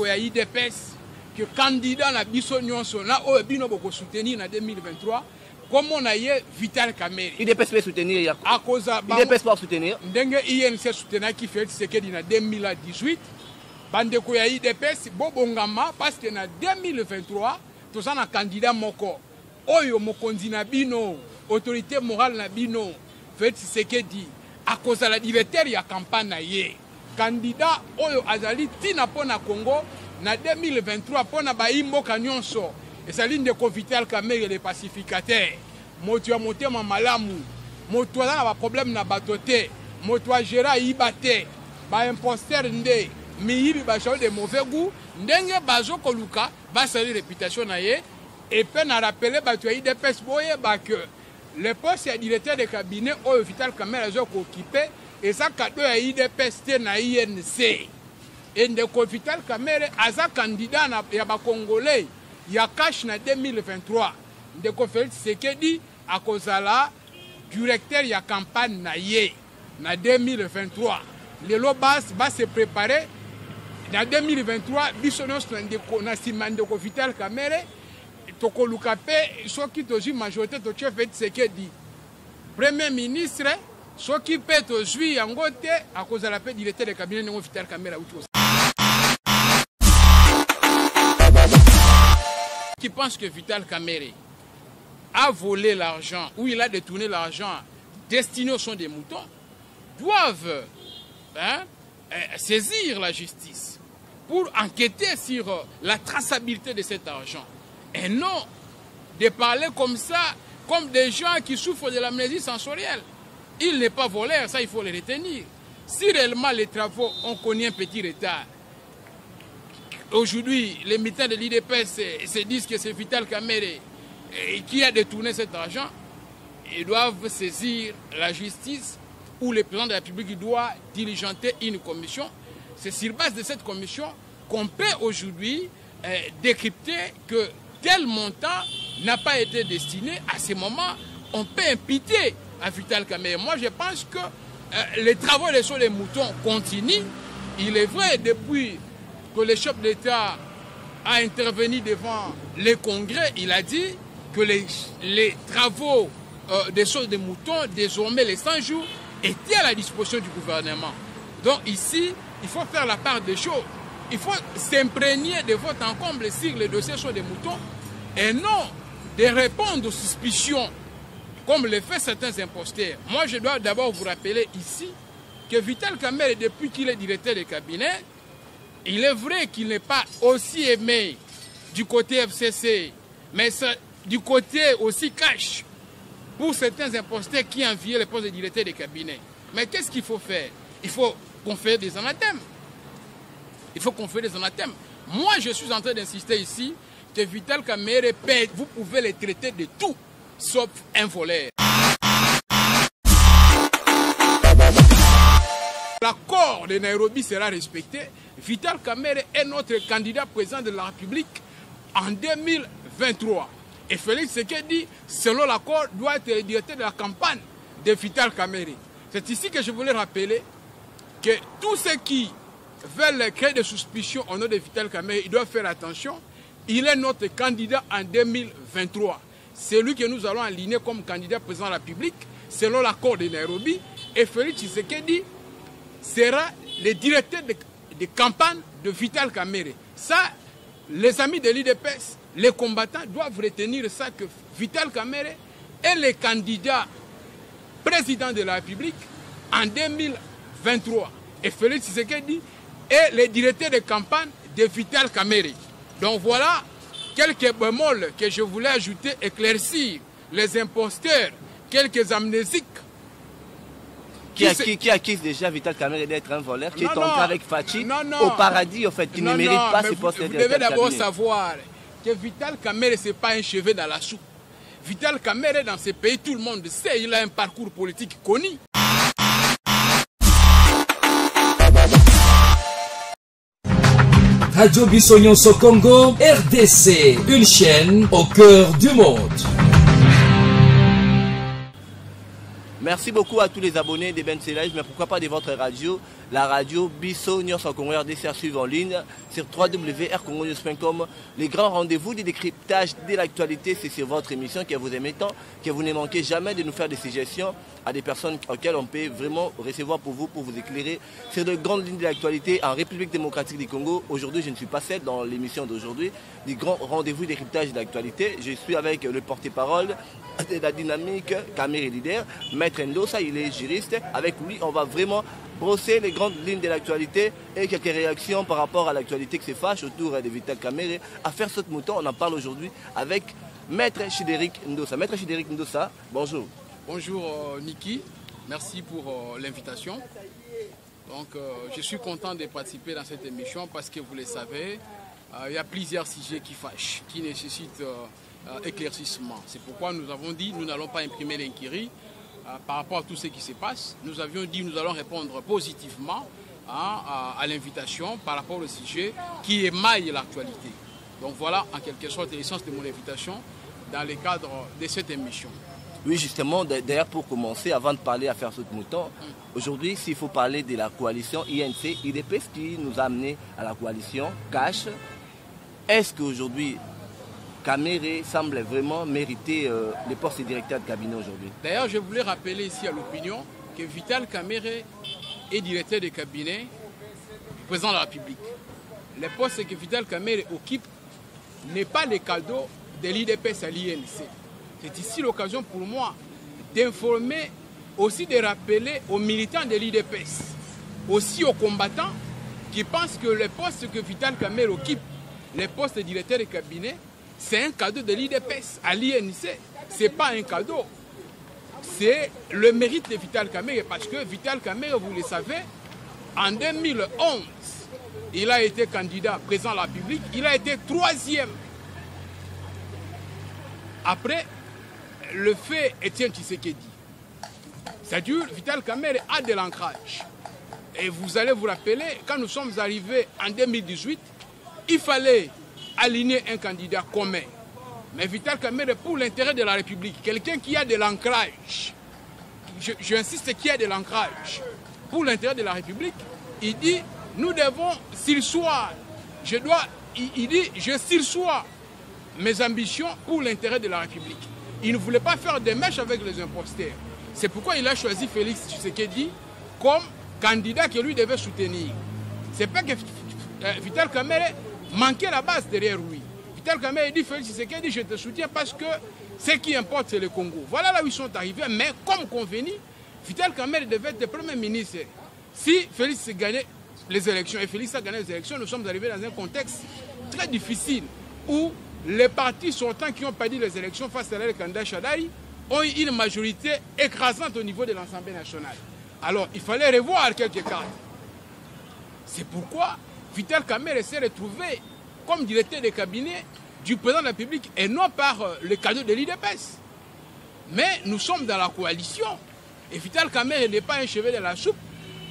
ya IDPS que candidat na biso nyonso na oyo bino boko soutenir na 2023 comme on a eu Vital Kamerhe. IDPS peut soutenir à cause IDPS peut soutenir ndenge INC soutenir qui fait ce que na 2018 bandeko ya IDPS bobongama parce que na 2023 tous na candidat moko oyo mokonzi na bino autorité morale na bino fait ce que dit à cause la directeur ya campagne na ye candidat oyo azali tina pona Congo na 2023 pona baimboka nyonso ezali ndeko Vital Kamerhe le pacificateur moto ya motema malamu moto aza na ba problème na bato te moto a gera ibate ba imposteur nde miyibi ba de mauvais goût ndenge bazo koluka ba sali réputation na ye et puis na rappeler bato ya IDPS boye ba que le poste ya directeur de cabinet oyo Vital Kamerhe azo ko occuper et ça cadeau ya IDPS te na INC et ndeko Vital Kamerhe aza candidat na ya ba congolais ya cash na 2023 ndeko Félix Tshisekedi akozala directeur ya campagne na ye na 2023 lelo bas se préparer na 2023 biso nyonso na nsima ndeko Vital Kamerhe tokoluka pe soki tozwi majorité totie Félix Tshisekedi premier ministre soki pe tozwi yango te akozala pe directeur de cabinet ndeko Vital Kamerhe auti qui pense que Vital Kamerhe a volé l'argent ou il a détourné l'argent destiné au son des moutons doivent saisir la justice pour enquêter sur la traçabilité de cet argent et non de parler comme ça comme des gens qui souffrent de l'amnésie sensorielle. Il n'est pas voleur, ça il faut le retenir. Si réellement les travaux ont connu un petit retard, aujourd'hui, les militants de l'IDPS se disent que c'est Vital Kamerhe qui a détourné cet argent. Ils doivent saisir la justice ou le président de la République doit diligenter une commission. C'est sur base de cette commission qu'on peut aujourd'hui décrypter que tel montant n'a pas été destiné. À ce moment, on peut imputer à Vital Kamerhe. Moi, je pense que les travaux sur les moutons continuent. Il est vrai, depuis que le chef d'État a intervenu devant le Congrès, il a dit que les travaux des choses des moutons, désormais les 100 jours, étaient à la disposition du gouvernement. Donc ici, il faut faire la part des choses. Il faut s'imprégner de votre encombre sur les dossiers sur des moutons et non de répondre aux suspicions comme le fait certains imposteurs. Moi, je dois d'abord vous rappeler ici que Vital Kamerhe, depuis qu'il est directeur de cabinet, il est vrai qu'il n'est pas aussi aimé du côté FCC, mais du côté aussi cash pour certains imposteurs qui enviaient les postes de directeur de cabinet. Mais qu'est-ce qu'il faut faire? Il faut qu'on fasse des anathèmes. Il faut qu'on fasse des anathèmes. Moi, je suis en train d'insister ici que Vital Kamerhe, vous pouvez les traiter de tout, sauf un voleur. L'accord de Nairobi sera respecté. Vital Kamerhe est notre candidat président de la République en 2023. Et Félix Tshisekedi, selon l'accord, doit être le directeur de la campagne de Vital Kamerhe. C'est ici que je voulais rappeler que tous ceux qui veulent créer des suspicions au nom de Vital Kamerhe, ils doivent faire attention. Il est notre candidat en 2023. C'est lui que nous allons aligner comme candidat président de la République, selon l'accord de Nairobi. Et Félix Tshisekedi sera le directeur de campagne de Vital Kamerhe. Ça, les amis de l'IDPS, les combattants doivent retenir ça, que Vital Kamerhe est le candidat président de la République en 2023. Et Félix Tshisekedi est le directeur de campagne de Vital Kamerhe. Donc voilà quelques bémols que je voulais ajouter, éclaircir les imposteurs, quelques amnésiques. Qui accuse déjà Vital Kamerhe d'être un voleur, qui est entré avec Fachi au paradis, en fait, qui ne mérite pas ce poste de directeur. Vous devez d'abord savoir que Vital Kamerhe, ce n'est pas un cheveu dans la soupe. Vital Kamerhe, dans ce pays, tout le monde sait, il a un parcours politique connu. Radio Bissonyonso Congo, RDC, une chaîne au cœur du monde. Merci beaucoup à tous les abonnés de Ben Live, mais pourquoi pas de votre radio. la radio Bisso News en Congo RDC à suivre en ligne sur www.rcongonews.com. Les grands rendez-vous du décryptage de l'actualité, c'est sur votre émission que vous aimez tant, que vous ne manquez jamais de nous faire des suggestions à des personnes auxquelles on peut vraiment recevoir pour vous éclairer sur de grandes lignes de l'actualité en République démocratique du Congo. Aujourd'hui, je ne suis pas seul dans l'émission d'aujourd'hui, du grand rendez-vous décryptage de l'actualité. Je suis avec le porte-parole de la dynamique Kamere Leader, Maître Ndosa, il est juriste. Avec lui, on va vraiment brosser les grandes lignes de l'actualité et quelques réactions par rapport à l'actualité qui se fâche autour de Vital Kamere. À faire ce mouton, on en parle aujourd'hui avec Maître Chideric Ndosa. Maître Chideric Ndosa, bonjour. Bonjour Niki, merci pour l'invitation. Donc je suis content de participer dans cette émission parce que vous le savez, il y a plusieurs sujets qui fâchent, qui nécessitent éclaircissement. C'est pourquoi nous avons dit nous n'allons pas imprimer l'inquiétude par rapport à tout ce qui se passe. Nous avions dit nous allons répondre positivement à l'invitation par rapport au sujet qui émaille l'actualité. Donc voilà en quelque sorte l'essence de mon invitation dans le cadre de cette émission. Oui, justement, d'ailleurs pour commencer, avant de parler à faire ce mouton, aujourd'hui s'il faut parler de la coalition INC-IDPS qui nous a amené à la coalition Cash, est-ce qu'aujourd'hui Kamere semble vraiment mériter le poste de directeur de cabinet aujourd'hui? D'ailleurs, je voulais rappeler ici à l'opinion que Vital Kamere est directeur de cabinet du président de la République. Le poste que Vital Kamere occupe n'est pas le cadeau de l'IDPS à l'INC. C'est ici l'occasion pour moi d'informer, aussi de rappeler aux militants de l'IDPS, aussi aux combattants qui pensent que le poste que Vital Kamere occupe, le poste de directeur de cabinet, c'est un cadeau de l'IDPS à l'INC. Ce n'est pas un cadeau. C'est le mérite de Vital Kamere parce que Vital Kamere, vous le savez, en 2011, il a été candidat président de la République, il a été 3e. Après, le fait Étienne Tshisekedi. C'est-à-dire, Vital Kamere a de l'ancrage. Et vous allez vous rappeler, quand nous sommes arrivés en 2018, il fallait aligner un candidat commun. Mais Vital Kamere, pour l'intérêt de la République, quelqu'un qui a de l'ancrage, j'insiste qu'il y a de l'ancrage, pour l'intérêt de la République, il dit, nous devons surseoir, il dit, je surseois mes ambitions pour l'intérêt de la République. Il ne voulait pas faire des mèches avec les imposteurs. C'est pourquoi il a choisi Félix Tshisekedi comme candidat que lui devait soutenir. C'est pas que Vital Kamere manquait la base derrière lui. Vital Kamere dit Félix Tshisekedi, je te soutiens parce que ce qui importe c'est le Congo. Voilà là où ils sont arrivés, mais comme convenu, Vital Kamere devait être Premier ministre. Si Félix gagnait les élections, et Félix a gagné les élections, nous sommes arrivés dans un contexte très difficile où les partis sortants qui ont perdu les élections face à le candidat Chadari ont eu une majorité écrasante au niveau de l'Assemblée nationale. Alors, il fallait revoir quelques cartes. C'est pourquoi Vital Kamere s'est retrouvé comme directeur de cabinet du président de la République et non par le cadeau de l'IDPS. Mais nous sommes dans la coalition et Vital Kamere n'est pas un cheveu de la soupe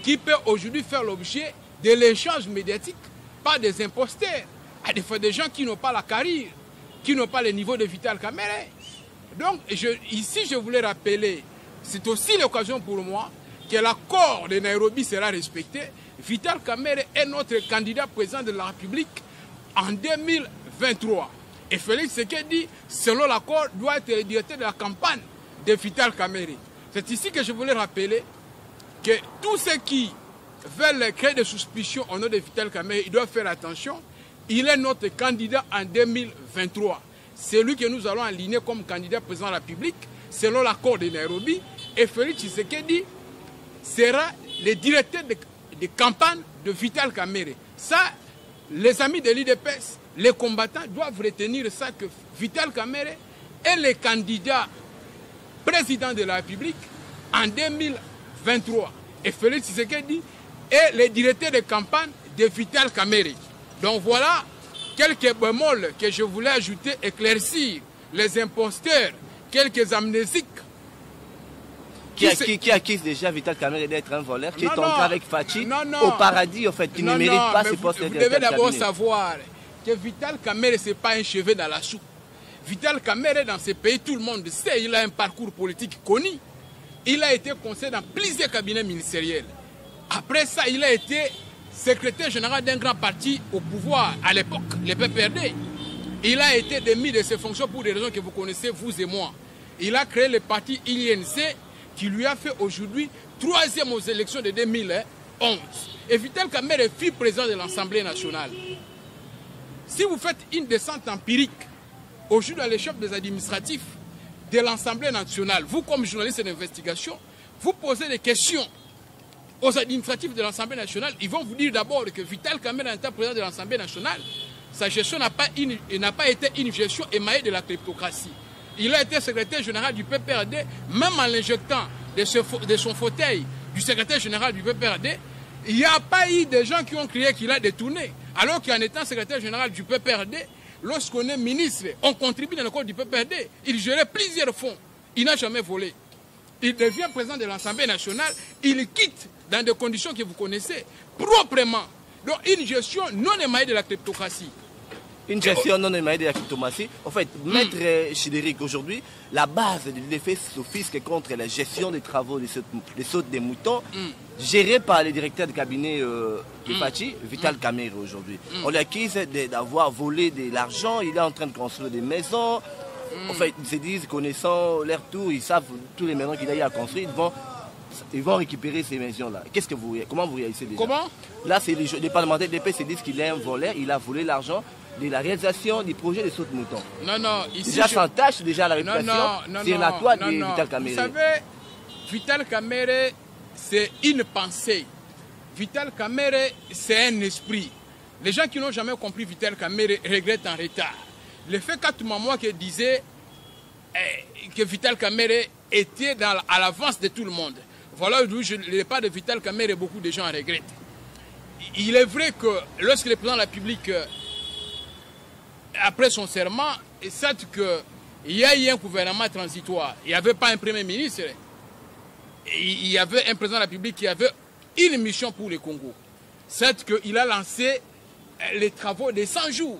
qui peut aujourd'hui faire l'objet de l'échange médiatique par des imposteurs, à des fois des gens qui n'ont pas la carrière, qui n'ont pas le niveau de Vital Kamere. Donc ici je voulais rappeler, c'est aussi l'occasion pour moi que l'accord de Nairobi sera respecté. Vital Kamere est notre candidat président de la République en 2023. Et Félix Tshisekedi, selon l'accord, doit être le directeur de la campagne de Vital Kamere. C'est ici que je voulais rappeler que tous ceux qui veulent créer des suspicions au nom de Vital Kamere, ils doivent faire attention. Il est notre candidat en 2023. C'est lui que nous allons aligner comme candidat président de la République, selon l'accord de Nairobi. Et Félix Tshisekedi sera le directeur de campagne de Vital Kamere. Ça, les amis de l'IDPS, les combattants doivent retenir ça, que Vital Kamere est le candidat président de la République en 2023. Et Félix Tshisekedi est le directeur de campagne de Vital Kamere. Donc voilà quelques bémols que je voulais ajouter, éclaircir les imposteurs, quelques amnésiques. Qui accuse déjà Vital Kamere d'être un voleur, qui est entré avec Fachi au paradis, en fait, qui ne mérite pas ce poste de directeur. Vous devez d'abord savoir que Vital Kamere, ce n'est pas un cheveu dans la soupe. Vital Kamere, dans ce pays, tout le monde sait, il a un parcours politique connu. Il a été conseiller dans plusieurs cabinets ministériels. Après ça, il a été secrétaire général d'un grand parti au pouvoir à l'époque, le PPRD. Il a été démis de ses fonctions pour des raisons que vous connaissez, vous et moi. Il a créé le parti INC qui lui a fait aujourd'hui 3e aux élections de 2011. Et Vital Kamerhe fut président de l'Assemblée nationale. Si vous faites une descente empirique aujourd'hui à l'échelle des administratifs de l'Assemblée nationale, vous comme journaliste d'investigation, vous posez des questions aux administratifs de l'Assemblée nationale, ils vont vous dire d'abord que Vital Kamerhe, en tant que président de l'Assemblée nationale, sa gestion n'a pas été une gestion émaillée de la kleptocratie. Il a été secrétaire général du PPRD, même en l'injectant de son fauteuil du secrétaire général du PPRD, il n'y a pas eu de gens qui ont crié qu'il a détourné. Alors qu'en étant secrétaire général du PPRD, lorsqu'on est ministre, on contribue dans le code du PPRD. Il gérait plusieurs fonds. Il n'a jamais volé. Il devient président de l'Assemblée nationale. Il quitte dans des conditions que vous connaissez, proprement. Donc une gestion non émaillée de la kleptocratie. Une gestion non émaillée de la kleptocratie. En fait, Maître Chidéric, aujourd'hui, la base de l'effet s'offusque contre la gestion des travaux des sautes des moutons, gérée par le directeur de cabinet de Fachi, Vital Kamerhe aujourd'hui. On l'accuse d'avoir volé de l'argent, il est en train de construire des maisons. En fait, ils se disent, connaissant leur tour, ils savent tous les maisons qu'il a eu à construire, ils vont récupérer ces maisons-là. Comment vous réagissez déjà? Comment? Là, c'est les parlementaires de l'EP se disent qu'il est un voleur, il a volé l'argent de la réalisation du projet de saute mouton. Non, non. Ici, déjà, s'entache déjà la réputation sur la toile de Vital Kamerhe. Vous savez, Vital Kamerhe, c'est une pensée. Vital Kamerhe, c'est un esprit. Les gens qui n'ont jamais compris Vital Kamerhe regrettent en retard. Le fait qu'Atoumamwa qui disait que Vital Kamerhe était à l'avance de tout le monde. Voilà, le départ de Vital Kamerhe, beaucoup de gens en regrettent. Il est vrai que lorsque le président de la République, après son serment, certes qu'il y a eu un gouvernement transitoire, il n'y avait pas un premier ministre, il y avait un président de la République qui avait une mission pour le Congo. Certes qu'il a lancé les travaux des 100 jours.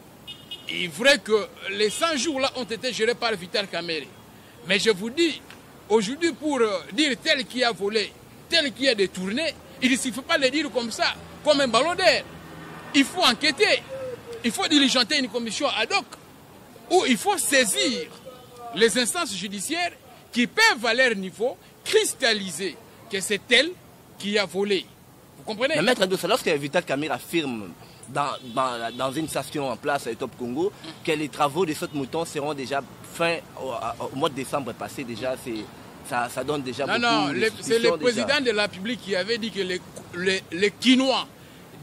Il est vrai que les 100 jours-là ont été gérés par Vital Kamerhe. Mais je vous dis, aujourd'hui, pour dire tel qui a volé, tel qui a détourné, il ne suffit pas de le dire comme ça, comme un ballon d'air. Il faut enquêter. Il faut diligenter une commission ad hoc où il faut saisir les instances judiciaires qui peuvent à leur niveau cristalliser que c'est elle qui a volé. Vous comprenez? Mais Maître Ndossa, lorsque Vital Kamerhe affirme dans une station en place à Top Congo que les travaux de saute mouton seront déjà fins au mois de décembre passé, déjà ça donne déjà beaucoup. Non, c'est le président de la République qui avait dit que les Quinois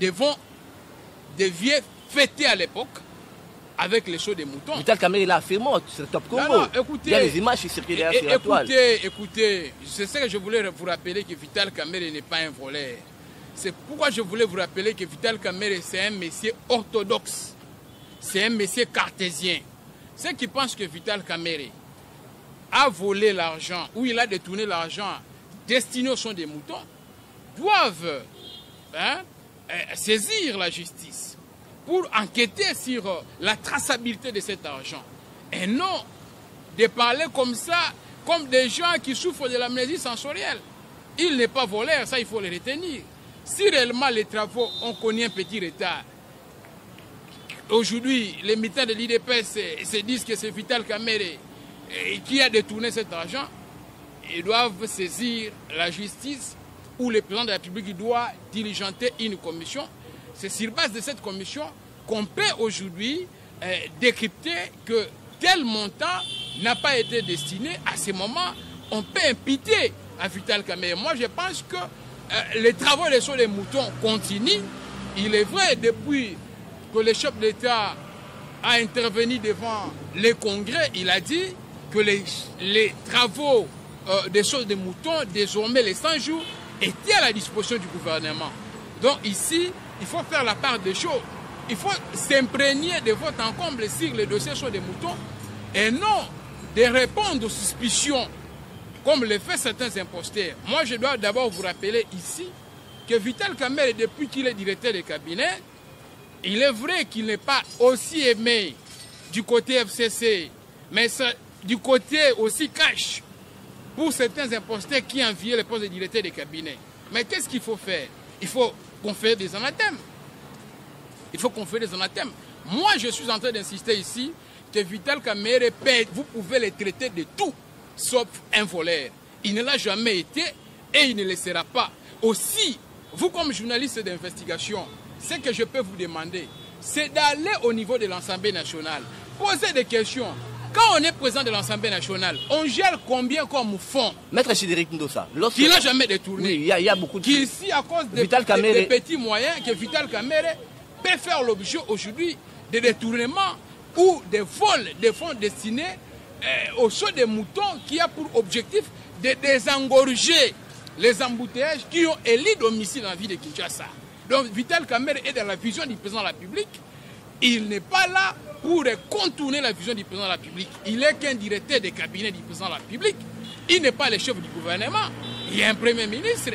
devaient fêter à l'époque avec les shows des moutons. Vital Kamerhe l'a affirmé sur Top Congo. Non, écoutez, il y a des images qui circulent derrière sur la toile. Écoutez, c'est ça que je voulais vous rappeler, que Vital Kamerhe n'est pas un voleur. C'est pourquoi je voulais vous rappeler que Vital Kamerhe, c'est un monsieur orthodoxe. C'est un monsieur cartésien. Ceux qui pensent que Vital Kamerhe a volé l'argent ou il a détourné l'argent destiné au son des moutons doivent saisir la justice pour enquêter sur la traçabilité de cet argent. Et non de parler comme ça, comme des gens qui souffrent de l'amnésie sensorielle. Il n'est pas voleur, ça il faut le retenir. Si réellement les travaux ont connu un petit retard, aujourd'hui les militants de l'IDPS se disent que c'est Vital Kamerhe qui a détourné cet argent, ils doivent saisir la justice ou le président de la République doit diligenter une commission. C'est sur base de cette commission qu'on peut aujourd'hui décrypter que tel montant n'a pas été destiné. À ce moment, on peut imputer à Vital Kamerhe. Moi, je pense que les travaux des sauts des moutons continuent. Il est vrai, depuis que le chef d'État a intervenu devant les congrès, il a dit que les travaux des sauts des moutons, désormais les 100 jours, étaient à la disposition du gouvernement. Donc ici, il faut faire la part des choses. Il faut s'imprégner de votre encombre sur les dossiers sauts des moutons et non de répondre aux suspicions comme le fait certains imposteurs. Moi, je dois d'abord vous rappeler ici que Vital Kamerhe, depuis qu'il est directeur de cabinet, il est vrai qu'il n'est pas aussi aimé du côté FCC, mais du côté aussi cash pour certains imposteurs qui enviaient le poste de directeur de cabinet. Mais qu'est-ce qu'il faut faire? il faut conférer des anathèmes. Il faut conférer des anathèmes. Moi, je suis en train d'insister ici que Vital Kamerhe, vous pouvez les traiter de tout, sauf un voleur. Il ne l'a jamais été et il ne le sera pas. Aussi, vous comme journaliste d'investigation, ce que je peux vous demander, c'est d'aller au niveau de l'Assemblée nationale, poser des questions. Quand on est président de l'Assemblée nationale, on gère combien comme fonds? Maître Chidérik Ndossa, qui n'a jamais détourné. Oui, il y a beaucoup de qui ici, à cause des petits moyens, que Vital Kamerhe peut faire l'objet aujourd'hui de détournements ou de vols de fonds destinés au saut des moutons, qui a pour objectif de désengorger les embouteillages qui ont élu domicile dans la ville de Kinshasa. Donc Vital Kamerhe est dans la vision du président de la République. Il n'est pas là pour contourner la vision du président de la République. Il n'est qu'un directeur des cabinets du président de la République. Il n'est pas le chef du gouvernement. Il y a un premier ministre.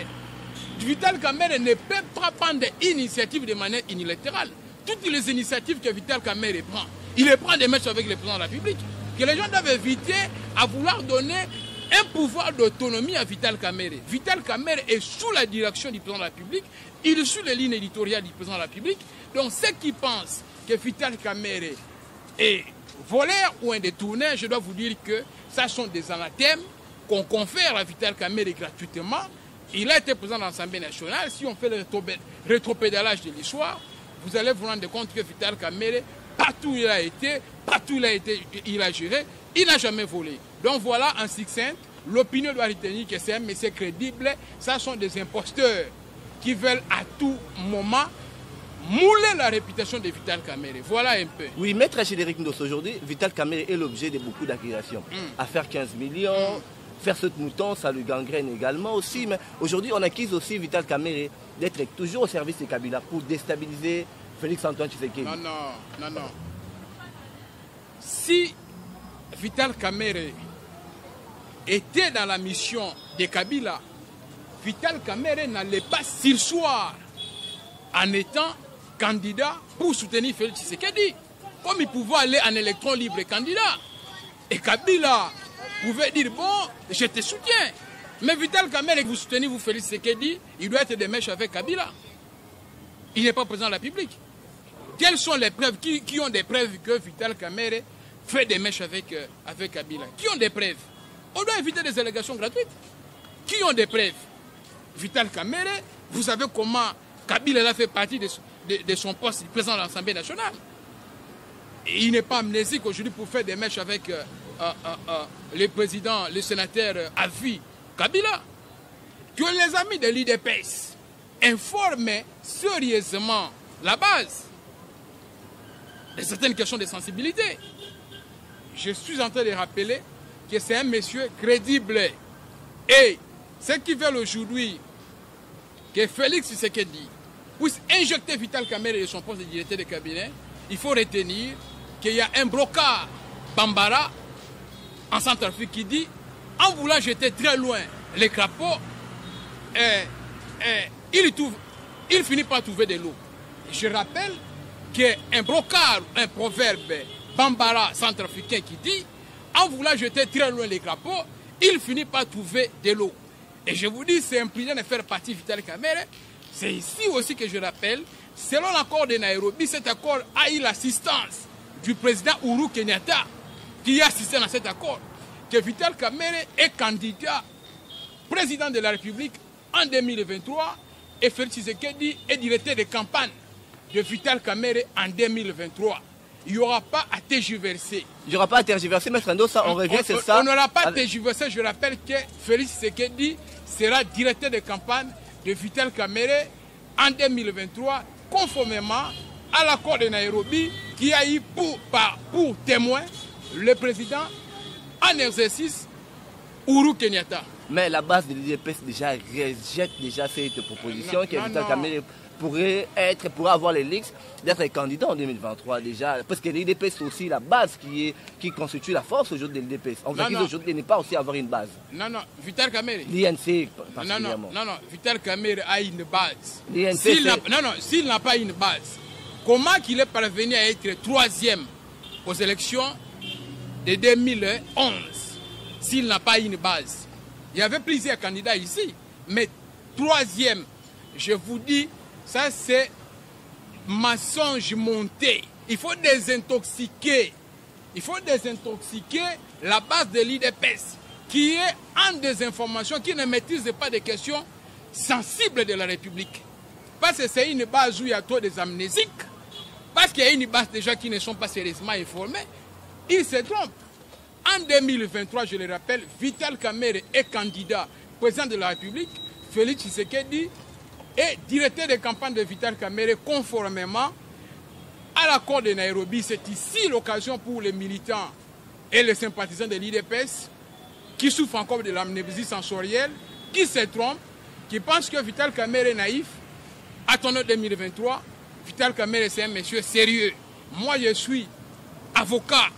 Vital Kamerhe ne peut pas prendre des initiatives de manière unilatérale. Toutes les initiatives que Vital Kamerhe prend, il les prend des matchs avec le président de la République. Que les gens doivent éviter à vouloir donner un pouvoir d'autonomie à Vital Kamerhe. Vital Kamerhe est sous la direction du président de la République. Il suit les lignes éditoriales du président de la République. Donc ceux qui pensent que Vital Kamerhe est voleur ou un détourneur, je dois vous dire que ça sont des anathèmes qu'on confère à Vital Kamerhe gratuitement. Il a été président de l'Assemblée nationale. Si on fait le rétropédalage de l'histoire, vous allez vous rendre compte que Vital Kamerhe, partout où il a été, partout où il a géré, il n'a jamais volé. Donc voilà, en succinct, l'opinion doit retenir que c'est un monsieur crédible. Ça sont des imposteurs qui veulent à tout moment mouler la réputation de Vital Kamerhe. Voilà un peu. Oui, Maître Chidérik Ndossa, aujourd'hui, Vital Kamerhe est l'objet de beaucoup d'accusations. À faire 15 millions, faire ce mouton, ça le gangrène également aussi. Mais aujourd'hui, on accuse aussi Vital Kamerhe d'être toujours au service de Kabila pour déstabiliser Félix-Antoine Tshisekedi. Non. Si Vital Kamerhe était dans la mission de Kabila, Vital Kamerhe n'allait pas sursoir en étant candidat pour soutenir Félix Tshisekedi. Comme il pouvait aller en électron libre candidat. Et Kabila pouvait dire, bon, je te soutiens. Mais Vital Kamerhe, vous soutenez, vous Félix Tshisekedi, il doit être des mèches avec Kabila. Il n'est pas président de la République. Quelles sont les preuves? Qui ont des preuves que Vital Kamerhe fait des mèches avec Kabila? Qui ont des preuves? On doit éviter des allégations gratuites. Qui ont des preuves? Vital Kamerhe, vous savez comment Kabila a fait partie de son poste de président de l'Assemblée nationale. Et il n'est pas amnésique aujourd'hui pour faire des mèches avec le président, le sénateur à vie, Kabila. Que les amis de l'UDPS informent sérieusement la base de certaines questions de sensibilité. Je suis en train de rappeler que c'est un monsieur crédible. Et ceux qui veulent aujourd'hui que Félix Tshisekedi puisse injecter Vital Kamerhe de son poste de directeur de cabinet, il faut retenir qu'il y a un brocard Bambara en Centrafrique qui dit, en voulant jeter très loin les crapauds, il finit par trouver de l'eau. Je rappelle qu'un brocard, un proverbe Bambara centrafricain qui dit, en voulant jeter très loin les crapauds, il finit par trouver de l'eau. Et je vous dis, c'est imprudent de faire partie Vital Kamerhe. C'est ici aussi que je rappelle, selon l'accord de Nairobi, cet accord a eu l'assistance du président Uhuru Kenyatta, qui a assisté à cet accord, que Vital Kamerhe est candidat président de la République en 2023 et Félix Tshisekedi est directeur de campagne de Vital Kamerhe en 2023. Il n'y aura pas à tergiverser. Il n'y aura pas à tergiverser, M. Ndossa, on revient, c'est ça. On n'aura pas à tergiverser. Je rappelle que Félix Tshisekedi sera directeur de campagne de Vital Kamerhe en 2023, conformément à l'accord de Nairobi qui a eu pour témoin le président en exercice Uhuru Kenyatta. Mais la base de l'UDPS déjà rejette cette proposition que Vital Kamerhe pourrait avoir les leaks d'être candidat en 2023 déjà. Parce que l'UDPS c'est aussi la base qui constitue la force aujourd'hui de l'UDPS. On va dire aujourd'hui n'est pas aussi avoir une base. Non, Vital Kamerhe. L'INC particulièrement. Non, Vital Kamerhe a une base. S'il n'a pas une base, comment qu'il est parvenu à être troisième aux élections de 2011 s'il n'a pas une base? Il y avait plusieurs candidats ici, mais troisième je vous dis, ça c'est mensonge monté. Il faut désintoxiquer. Il faut désintoxiquer la base de l'IDPS, qui est en désinformation, qui ne maîtrise pas des questions sensibles de la République. Parce que c'est une base où il y a trop des amnésiques, parce qu'il y a une base de gens qui ne sont pas sérieusement informés. Ils se trompent. En 2023, je le rappelle, Vital Kamerhe est candidat président de la République. Félix Tshisekedi est directeur de campagne de Vital Kamerhe conformément à l'accord de Nairobi. C'est ici l'occasion pour les militants et les sympathisants de l'IDPS qui souffrent encore de l'amnésie sensorielle, qui se trompent, qui pensent que Vital Kamerhe est naïf. Attendons 2023, Vital Kamerhe c'est un monsieur sérieux. Moi je suis avocat,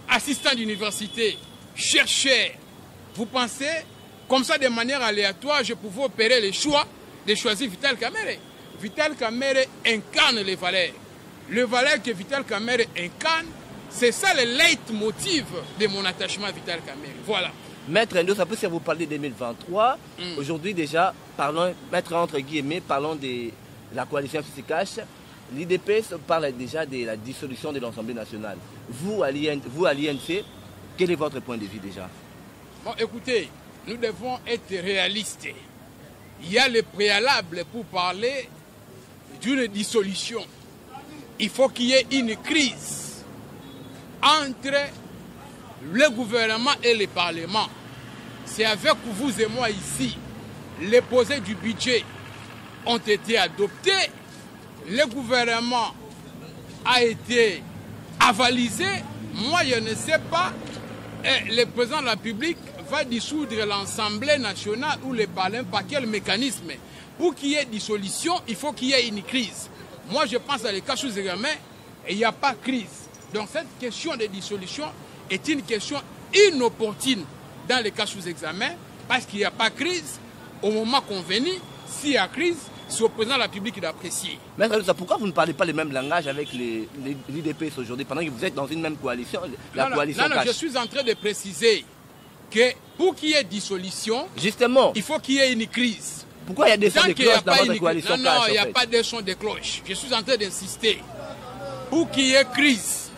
assistant d'université, chercheur. Vous pensez, comme ça de manière aléatoire, je pouvais opérer le choix de choisir Vital Kamerhe. Vital Kamerhe incarne les valeurs. Les valeurs que Vital Kamerhe incarne, c'est ça le leitmotiv de mon attachement à Vital Kamerhe. Voilà. Maître Endo, ça peut si vous parlez de 2023. Aujourd'hui déjà, parlons, maître entre guillemets, parlons de la coalition FCCH. L'IDPS parle déjà de la dissolution de l'Assemblée nationale. Vous, à l'INC, quel est votre point de vue déjà? Bon, écoutez, nous devons être réalistes. Il y a le préalable pour parler d'une dissolution. Il faut qu'il y ait une crise entre le gouvernement et le Parlement. C'est avec vous et moi ici, les posés du budget ont été adoptés, le gouvernement a été avalisé. Moi, je ne sais pas, le président de la République va dissoudre l'Assemblée nationale ou le Parlement par quel mécanisme? Pour qu'il y ait dissolution, il faut qu'il y ait une crise. Moi, je pense à les cas sous examen et il n'y a pas de crise. Donc cette question de dissolution est une question inopportune dans les cas sous examen parce qu'il n'y a pas de crise. Au moment convenu, s'il y a crise, c'est au président de la République d'apprécier. Mais pourquoi vous ne parlez pas le même langage avec l'IDPS aujourd'hui pendant que vous êtes dans une même coalition, coalition je suis en train de préciser que pour qu'il y ait dissolution, justement, il faut qu'il y ait une crise. Pourquoi il y a des sons de cloche dans votre coalition? Non, il n'y a pas de sons de cloche. Je suis en train d'insister. Pour qu'il y ait crise,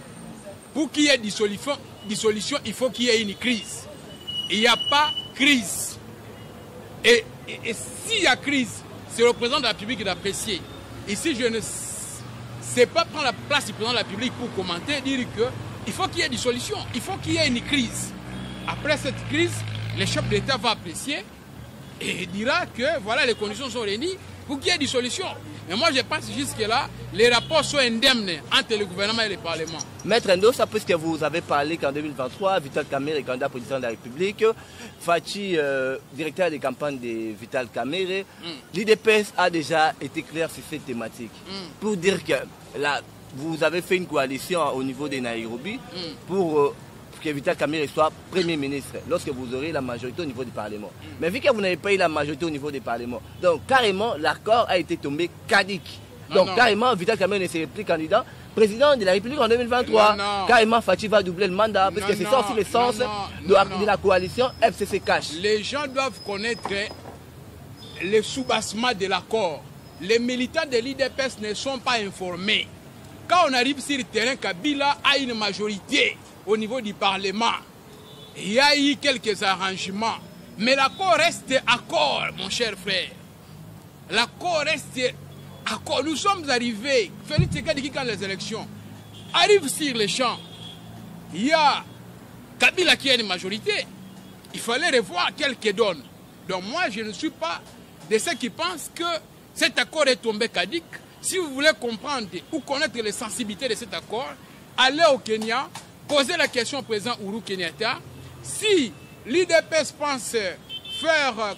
pour qu'il y ait dissolution, il faut qu'il y ait une crise. Il n'y a pas crise. Et s'il y a crise, c'est le président de la République d'apprécier. Ici, je ne sais pas prendre la place du président de la République pour commenter, dire qu'il faut qu'il y ait dissolution, il faut qu'il y ait une crise. Après cette crise, le chef d'État va apprécier et dira que voilà, les conditions sont réunies pour qu'il y ait dissolution. Mais moi, je pense jusque-là, les rapports sont indemnes entre le gouvernement et le Parlement. Maître Endo, ça puisque vous avez parlé qu'en 2023, Vital Kamerhe est candidat président de la République, Fachi, directeur des campagnes de Vital Kamerhe, l'IDPS a déjà été clair sur cette thématique. Pour dire que là, vous avez fait une coalition au niveau de Nairobi pour que Vital Kamerhe soit Premier ministre lorsque vous aurez la majorité au niveau du Parlement. Mais vu que vous n'avez pas eu la majorité au niveau du Parlement, donc carrément l'accord a été tombé caduc. Donc carrément Vital Kamerhe ne serait plus candidat président de la République en 2023. Carrément Fachi va doubler le mandat parce que c'est ça aussi le sens de la coalition FCC Cash. Les gens doivent connaître le soubassement de l'accord. Les militants de l'IDPS ne sont pas informés. Quand on arrive sur le terrain, Kabila a une majorité au niveau du Parlement. Il y a eu quelques arrangements. Mais l'accord reste accord, mon cher frère. L'accord reste accord. Nous sommes arrivés. Félix Tshisekedi, quand les élections arrivent sur les champs, il y a Kabila qui a une majorité. Il fallait revoir quelques donnes. Donc moi, je ne suis pas de ceux qui pensent que cet accord est tombé caduc. Si vous voulez comprendre ou connaître les sensibilités de cet accord, allez au Kenya, posez la question au président Uhuru Kenyatta. Si l'IDPS pense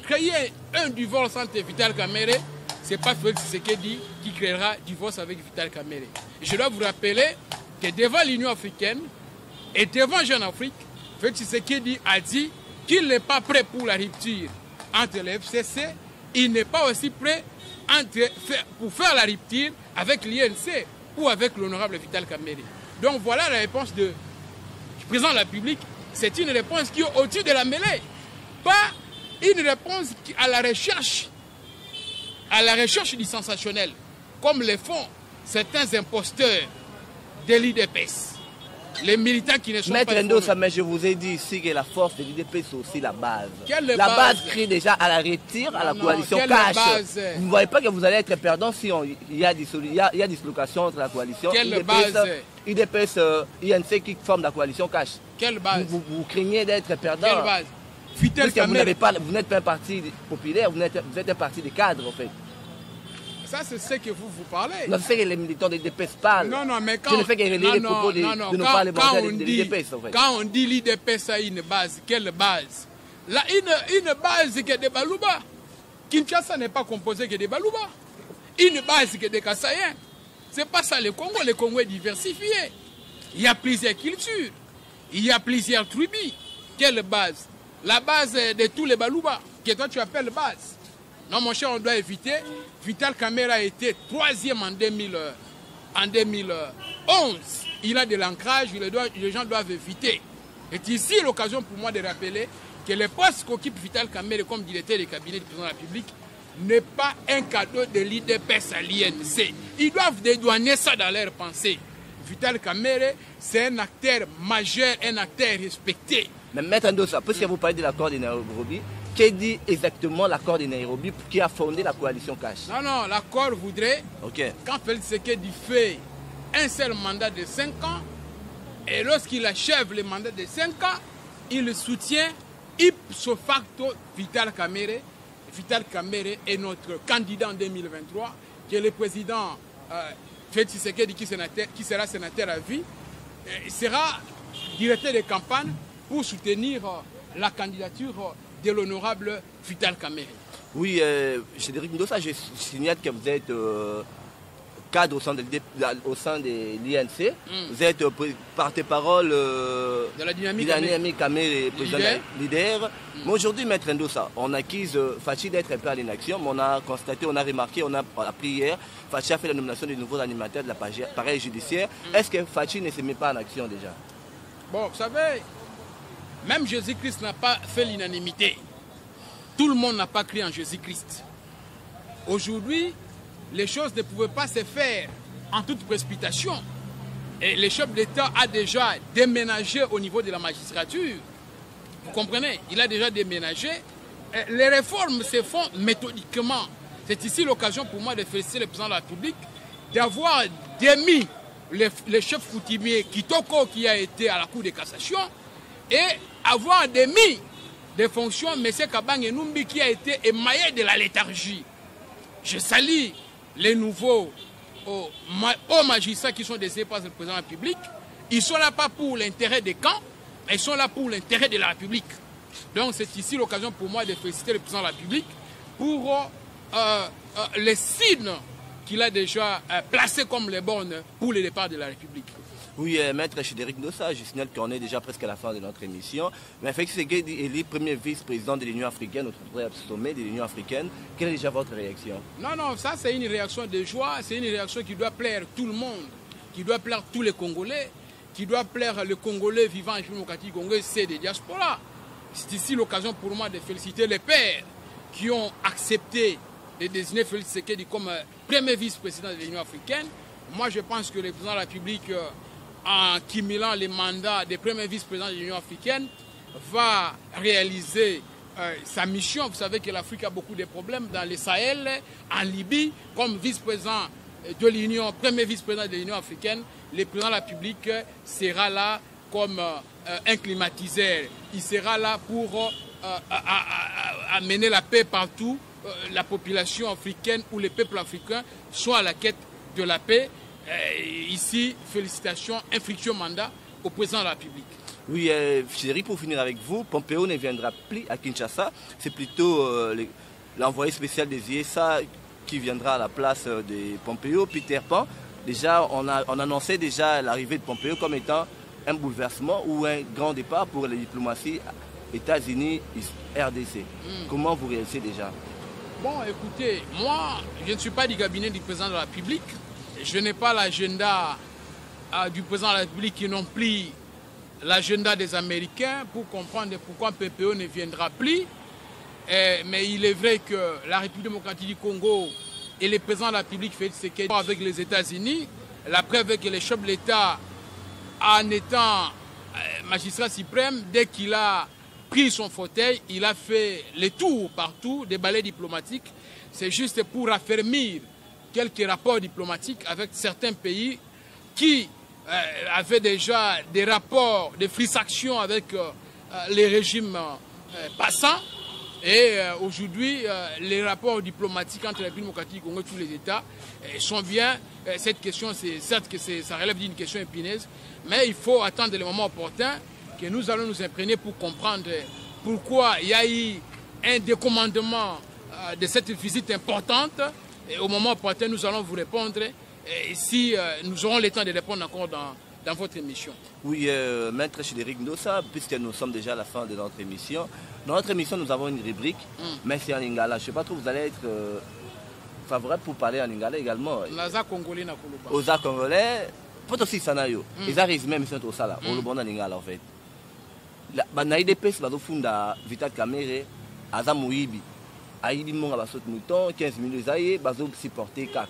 créer un divorce entre Vital Kamerhe, ce n'est pas Félix Tshisekedi qui créera divorce avec Vital Kamerhe. Je dois vous rappeler que devant l'Union africaine et devant Jeune Afrique, Félix Tshisekedi a dit qu'il n'est pas prêt pour la rupture entre le FCC, il n'est pas aussi prêt pour faire la rupture avec l'INC ou avec l'honorable Vital Kamerhe. Donc voilà la réponse du président de la République. C'est une réponse qui est au-dessus de la mêlée. Pas une réponse à la recherche à la recherche du sensationnel, comme le font certains imposteurs de l'IDPS. Les militants qui ne sont Maître pas Ndosa, mais je vous ai dit ici que la force de l'IDP, c'est aussi la base. Quelle la base base crie déjà à la retire, à la coalition quelle cash. base? Vous ne voyez pas que vous allez être perdant si il y a dislocation entre la coalition Quelle base? IDPS, INC qui forme la coalition cash. Quelle base? Vous craignez d'être perdant. Quelle base? Vital Kamere. Vous n'êtes pas un parti populaire, vous êtes un parti de cadres en fait. Ça, c'est ce que vous parlez. Non, c'est que les militants de l'IDPS parlent. Non, mais quand... Je ne fais que relayer les propos de nos parlementaires de l'IDPS en fait. Quand on dit l'IDPS a une base, quelle base? Là, une base qui est de Balouba. Kinshasa n'est pas composé que de Balouba. Une base qui est de Kassaïens. C'est pas ça le Congo. Le Congo est diversifié. Il y a plusieurs cultures. Il y a plusieurs tribus. Quelle base? La base de tous les Balouba, que toi tu appelles base. Non, mon cher, on doit éviter. Vital Kamere a été 3e en 2011. Il a de l'ancrage, les gens doivent éviter. Et ici l'occasion pour moi de rappeler que le poste qu'occupe Vital Kamere comme directeur du cabinet du président de la République n'est pas un cadeau de l'IDPS à l'INC. Ils doivent dédouaner ça dans leur pensée. Vital Kamere, c'est un acteur majeur, un acteur respecté. Mais Maître Ndosa, puisque vous parlez de l'accord de Nairobi, qu'est dit exactement l'accord de Nairobi qui a fondé la coalition Cash? Non, l'accord voudrait, quand Félix Tshisekedi fait un seul mandat de 5 ans, et lorsqu'il achève le mandat de 5 ans, il soutient ipso facto Vital Kamere. Vital Kamere est notre candidat en 2023, qui est le président Félix Tshisekedi qui sera sénateur à vie. Il sera directeur de campagne pour soutenir la candidature de l'honorable Vital Kamere. Oui, Chédric Ndosa, je signale que vous êtes cadre au sein de l'INC. Vous êtes porte-parole de la dynamique Kamere, président leader. Mais aujourd'hui, Maître Ndosa, on accuse Fachi d'être un peu à l'inaction, mais on a constaté, on a remarqué, on a appris hier, Fachi a fait la nomination des nouveaux animateurs de l'appareil judiciaire. Est-ce que Fachi ne se met pas en action déjà? Bon, vous savez, même Jésus-Christ n'a pas fait l'unanimité. Tout le monde n'a pas cru en Jésus-Christ. Aujourd'hui, les choses ne pouvaient pas se faire en toute précipitation. Et le chef d'État a déjà déménagé au niveau de la magistrature. Vous comprenez? Il a déjà déménagé. Et les réformes se font méthodiquement. C'est ici l'occasion pour moi de féliciter le président de la République d'avoir démis le chef coutumier Kitoko qui a été à la Cour de cassation et avoir démis des fonctions M. Kabang Numbi qui a été émaillé de la léthargie. Je salue les nouveaux hauts magistrats qui sont désignés par le président de la République. Ils ne sont là pas pour l'intérêt des camps, mais ils sont là pour l'intérêt de la République. Donc c'est ici l'occasion pour moi de féliciter le président de la République pour les signes qu'il a déjà placés comme les bornes pour le départ de la République. Oui, Maître Chédric Ndosa, je signale qu'on est déjà presque à la fin de notre émission. Mais Félix Tshisekedi est le premier vice-président de l'Union africaine, notre sommet de l'Union africaine. Quelle est déjà votre réaction? Non, ça c'est une réaction de joie, c'est une réaction qui doit plaire tout le monde, qui doit plaire tous les Congolais, qui doit plaire le Congolais vivant en République démocratique congolaise, c'est des diasporas. C'est ici l'occasion pour moi de féliciter les pères qui ont accepté de désigner Félix Tshisekedi comme premier vice-président de l'Union africaine. Moi je pense que le président de la République, en cumulant les mandats des premiers vice-présidents de l'Union africaine, va réaliser sa mission. Vous savez que l'Afrique a beaucoup de problèmes dans le Sahel, en Libye, comme vice-président de l'Union, premier vice-président de l'Union africaine, le président de la République sera là comme un climatiseur. Il sera là pour amener la paix partout. La population africaine ou les peuples africains sont à la quête de la paix. Ici, félicitations, un fructueux mandat au président de la République. Oui, Chédric, pour finir avec vous, Pompeo ne viendra plus à Kinshasa. C'est plutôt l'envoyé spécial des ISA qui viendra à la place de Pompeo, Peter Pan. Déjà, on annonçait déjà l'arrivée de Pompeo comme étant un bouleversement ou un grand départ pour les diplomaties États-Unis, RDC. Comment vous réalisez déjà? Bon, écoutez, moi, je ne suis pas du cabinet du président de la République. Je n'ai pas l'agenda du président de la République qui non plus l'agenda des Américains pour comprendre pourquoi PPO ne viendra plus. Mais il est vrai que la République démocratique du Congo et le président de la République Félix Tshisekedi avec les États-Unis, la preuve est que le chef de l'État, en étant magistrat suprême, dès qu'il a pris son fauteuil, il a fait le tour partout des balais diplomatiques. C'est juste pour affermir quelques rapports diplomatiques avec certains pays qui avaient déjà des rapports de friction avec les régimes passants. Et aujourd'hui, les rapports diplomatiques entre la République démocratique du Congo et tous les États sont bien. Cette question, c'est certes que ça relève d'une question épineuse, mais il faut attendre le moment opportun que nous allons nous imprégner pour comprendre pourquoi il y a eu un décommandement de cette visite importante. Et au moment opportun, nous allons vous répondre si nous aurons le temps de répondre encore dans votre émission. Oui, Maître Chidéric Ndossa, puisque nous sommes déjà à la fin de notre émission. Dans notre émission, nous avons une rubrique, mais c'est en lingala. Je ne sais pas trop, vous allez être favorable pour parler en lingala également. Naza Congolais na Koloba. Oza Congolais, peut aussi Sanayo. Ils arrivent même sur ça là, au Lubanda lingala en fait. Na IDPS, bazo funda Vital Kamerhe, Aza Mouibi. Aïdi Monga basot mouton, 15 minutes aïe, bazo supporter kaka.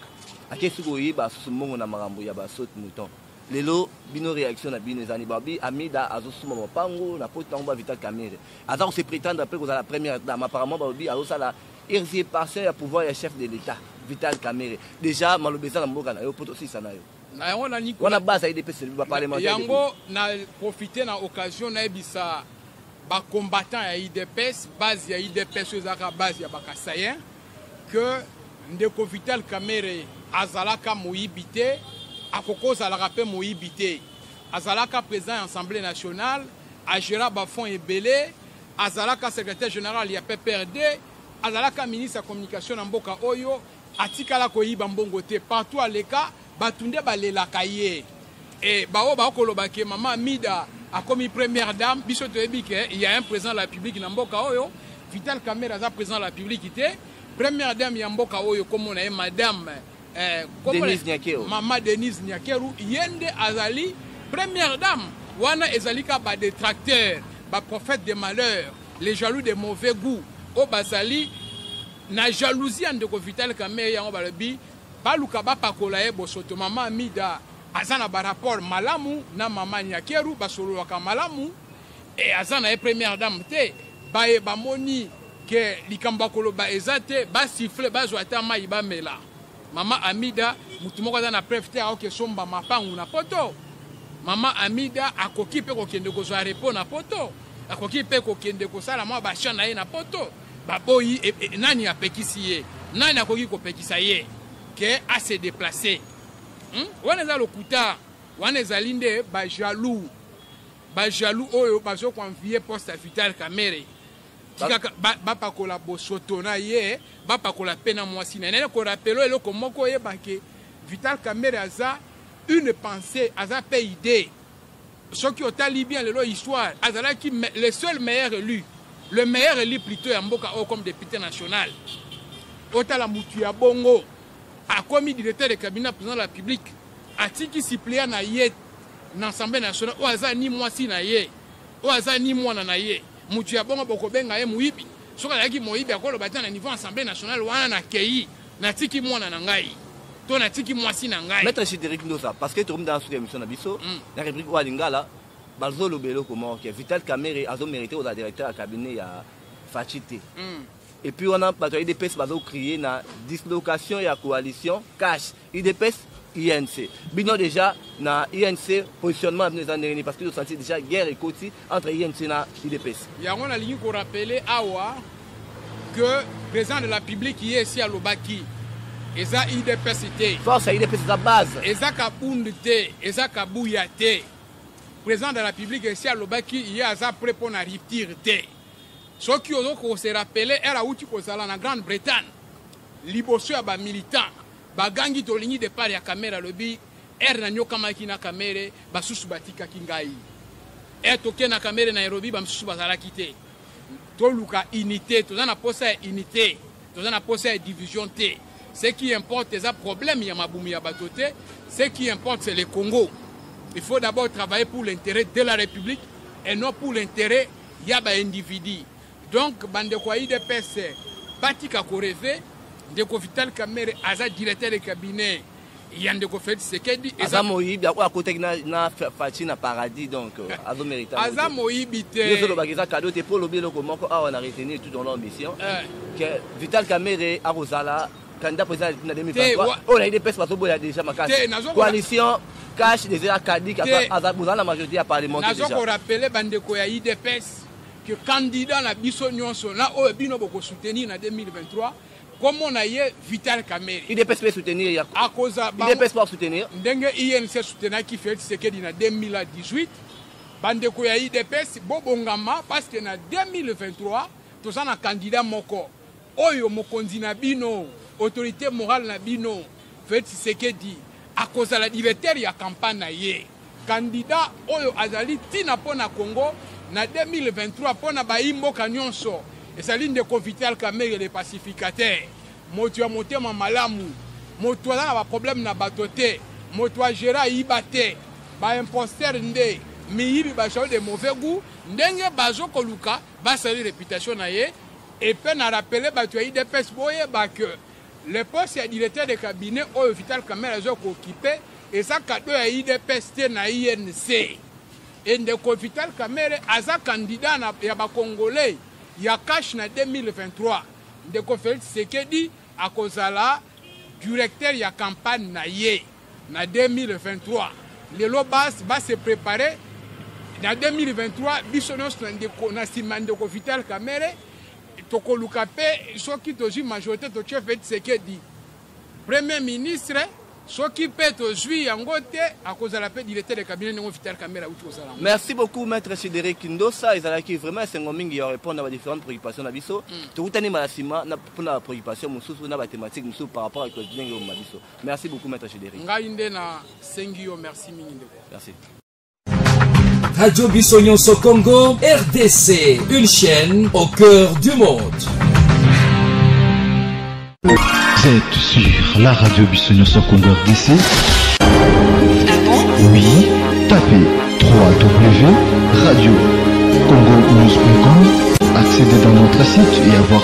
Akesugoyi, baso mongo na marambo ya basot mouton. Lelo bino réaction na bino ezani babi amida azosuma mopango na poto ngba Vital Kamerhe aza se prétendre après que la première dame apparemment babi azosa la usurpation ya pouvoir ya chef de l'état Vital Kamerhe déjà malobeza na mboka na yo poto si sana yo na yango na niko wana base aide pese ba parlementaire yango na profiter na occasion na ebisa ba combattant ya IDPS base ya IDPS ezaka base ya bakasayen que ndeko Vital Kamerhe azalaka moyibité Akoko Zalarape Moïbité, Azalaka président de l'Assemblée nationale, Agera Bafon Ebele, Azalaka secrétaire général ya PPRD, Azalaka ministre de la communication Namboka Oyo, Atikala Koyiba Mbongote, partout à l'Eka, Batunde Balelakaye. Et Bao Kolobake, Maman Amida a commis première dame, Biso Toebike, il y a un président de la République Namboka Oyo, Vital Kamerhe a président de la République, première dame Yamboka Oyo, comme on a madame. Denise Nyakeru. Maman Denise Nyakeru, Yende Azali, première dame, Wana Ezalika ba détracteur, ba prophète des malheurs, les jaloux de mauvais goût, au Bazali, na jalousie de Vital Kamerhe yango balobi, baluka ba pakolae bosoto maman Amida, azana ba rapport malamu na maman Nyakeru basolo waka malamu et azana e première dame te, ba moni que likamba koloba ezate, ba siffler ba joata mai ba mela. Maman Amida, mutumoko na prefete a oke somba mapangu na poto. Maman Amida akoki pe kokende ko zwa repo na poto. Akoki pe kokende ko sala mwa basha na ye na poto. Baboyi nani apekisi ye. Nani akoki ko pekisa ye ke a se déplacer. Wana za lokuta, wana ezalinde ba jaloux. Ba jaloux oyo bazo convier poste Vital Kamerhe. Bapa kola bosoto na ye bapa kola pena mwasi na nene ko rappelo eloko moko ye banke Vital Kamerhe aza une pensée aza pe idée ce qui otali bien lelo histoire azala qui le seul meilleur élu plutôt ya mboka o comme député national otala mutu ya bongo a commis directeur de cabinet président de la République atiki suppléant na ye na Assemblée nationale o aza ni mwasi na ye o aza ni mwana na ye mutu ya bongo bokobenga ye muibi soka yaki moibi akoloba ta na niveau Assemblée nationale wana na kei na tiki mwana na ngai to na tiki mwasi na ngai Maître Chidéric Ndossa parce que tout dans cette émission na biso na rubrique wa lingala bazo lobelo comment que Vital Kamerhe azo mérité au directeur à cabinet ya Fachité et puis on a pas IDPS bazo crier na dislocation ya coalition cash IDPS INC. Bino déjà na INC positionnement des années parce que nous sentons déjà guerre et côté entre INC et IDPS. Il y a on a ligne pour rappeler awa que le président de la République qui est ici à Lobaki eza IDPS té. Force IDPS sa base. Eza kabunde té, eza kabuya té. Président de la République ici à Lobaki il y a za prêt pour na rupture té. Ce qui on se rappeler era uti ko sala na Grande-Bretagne. Liboso ya ba militant bagangi tolingi de part ya Kamerhe lobi na nyoka maki na Kamerhe basusu batika kingai toke na Kamerhe na Nairobi bamsusu bazalaki te toluka unité tozana posa unité tozana posa division te ce qui importe c'est un problème ya mabumu ya bato te ce qui importe c'est le Congo. Il faut d'abord travailler pour l'intérêt de la République et non pour l'intérêt ya ba individu Donc bandeko IDPS batika koreve ndeko Vital Kamerhe aza directeur de cabinet Yandeko Félix Tshisekedi Aza moyibi à côté na Fachi na paradis donc azo mérita. Aza moyibi te. Yo solo bakiza cadeau te pour l'objet loko moko on a retenu tout dans l'ambition que Vital Kamerhe a Rosala candidat président en 2023. On a IDPS parce que déjà ma coalition cash des acadiques aza la majorité à parlementaire déjà. Nazo ko rappeler bandeko ya IDPS que candidat na biso nyonso na o bino boko soutenir na 2023. Comme on a eu Vital Kamerhe. IDPS peut soutenir. À cause IDPS peut soutenir. Ndenge INC soutenir qui fait Tshisekedi en 2018. Bandeko ya IDPS bobongama parce que en 2023 tous un candidat moko. Oyo mokonzi na bino, autorité morale na bino, Félix Tshisekedi à cause de la directeur ya campagne na ye. Candidat oyo azali tina pona Congo na 2023 pona baimbo kanyonso. Et ça ligne de Vital Kamerhe les pacificateurs. Moto a monté ma malamu. Moto a un problème na batoté. Moto a géré ibate. Ba imposteur ndé. Miyibi ba chao de mauvais goût. Ndenge bazo koluka. Ba sali réputation na ye. Et puis na rappelé ba tu a IDPS boye ba que le poste ya directeur de cabinet oyo Vital Kamerhe azo ko occupé. Et ça cadeau ya IDPS te na INC. Et ndeko Vital Kamerhe aza candidat na ya ba Congolais. Il y a cash en 2023. Ndeko Félix Tshisekedi à cause de la directeur de la campagne na ye en 2023. Les lobas va se préparer en 2023. Bissonos na sima Ndeko Vital Kamerhe toko lukape soki toji majorité to chef Félix Tshisekedi. Premier ministre soki peut aujourd'hui yangote à cause de la paix directeur de cabinet Ndeko Vital Kamerhe ou tout ça. Merci beaucoup maître Cédric Ndosa ezalaki vraiment c'est ngomingi ya répondre à différentes préoccupations na biso. Tokutani malasima na pour la préoccupation mususu na ba thématique mususu par rapport à quotidien au mabiso. Merci beaucoup maître Cédric. Ngai nde na sengio merci mingi ndeko. Merci. Radio Bissonyonso Congo, RDC, une chaîne au cœur du monde. Vous êtes sur la radio Bissonyonso Congo RDC. Oui, tapez www.radiocongonews.com, accédez dans notre site et avoir